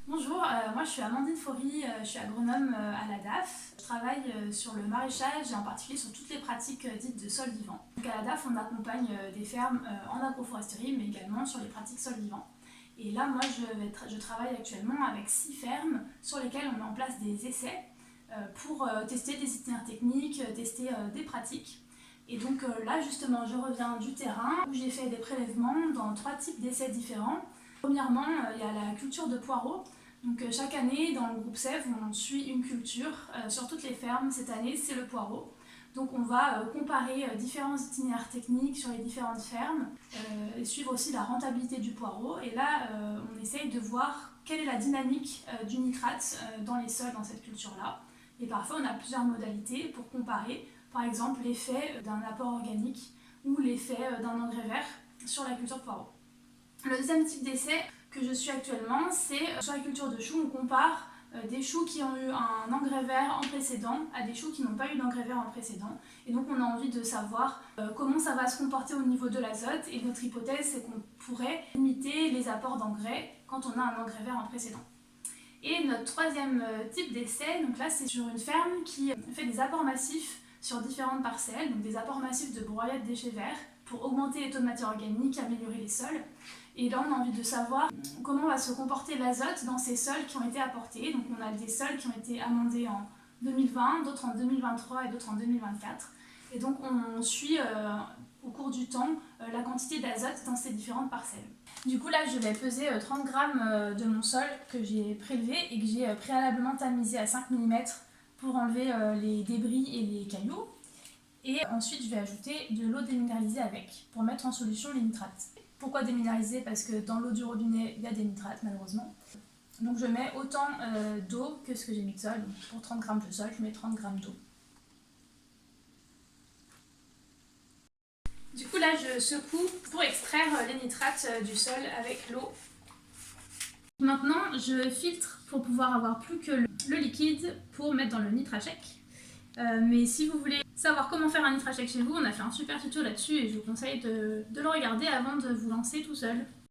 Bonjour, moi je suis Amandine Faury, je suis agronome à la DAF. Je travaille sur le maraîchage et en particulier sur toutes les pratiques dites de sol vivant. Donc à la DAF, on accompagne des fermes en agroforesterie, mais également sur les pratiques sol vivant. Et là, moi je travaille actuellement avec 6 fermes sur lesquelles on met en place des essais pour tester des itinéraires techniques, tester des pratiques. Et donc là, justement, je reviens du terrain où j'ai fait des prélèvements dans 3 types d'essais différents. Premièrement, il y a la culture de poireaux. Donc chaque année, dans le groupe SEV, on suit une culture sur toutes les fermes. Cette année, c'est le poireau. Donc on va comparer différents itinéraires techniques sur les différentes fermes et suivre aussi la rentabilité du poireau. Et là, on essaye de voir quelle est la dynamique du nitrate dans les sols dans cette culture-là. Et parfois, on a plusieurs modalités pour comparer, par exemple, l'effet d'un apport organique ou l'effet d'un engrais vert sur la culture de poireau. Le deuxième type d'essai que je suis actuellement, c'est sur la culture de choux. On compare des choux qui ont eu un engrais vert en précédent à des choux qui n'ont pas eu d'engrais vert en précédent. Et donc on a envie de savoir comment ça va se comporter au niveau de l'azote. Et notre hypothèse, c'est qu'on pourrait limiter les apports d'engrais quand on a un engrais vert en précédent. Et notre troisième type d'essai, donc là c'est sur une ferme qui fait des apports massifs sur différentes parcelles, donc des apports massifs de broyettes déchets verts pour augmenter les taux de matière organique, améliorer les sols. Et là on a envie de savoir comment va se comporter l'azote dans ces sols qui ont été apportés. Donc on a des sols qui ont été amendés en 2020, d'autres en 2023 et d'autres en 2024. Et donc on suit au cours du temps la quantité d'azote dans ces différentes parcelles. Du coup là je vais peser 30 grammes de mon sol que j'ai prélevé et que j'ai préalablement tamisé à 5 mm pour enlever les débris et les cailloux. Et ensuite je vais ajouter de l'eau déminéralisée avec pour mettre en solution les nitrates. Pourquoi déminéraliser? Parce que dans l'eau du robinet il y a des nitrates malheureusement. Donc je mets autant d'eau que ce que j'ai mis de sol. Donc pour 30 grammes de sol je mets 30 grammes d'eau. Du coup là je secoue pour extraire les nitrates du sol avec l'eau. Maintenant je filtre pour pouvoir avoir plus que le liquide pour mettre dans le Nitrachec. Mais si vous voulez savoir comment faire un Nitrachec chez vous, on a fait un super tuto là-dessus et je vous conseille de le regarder avant de vous lancer tout seul.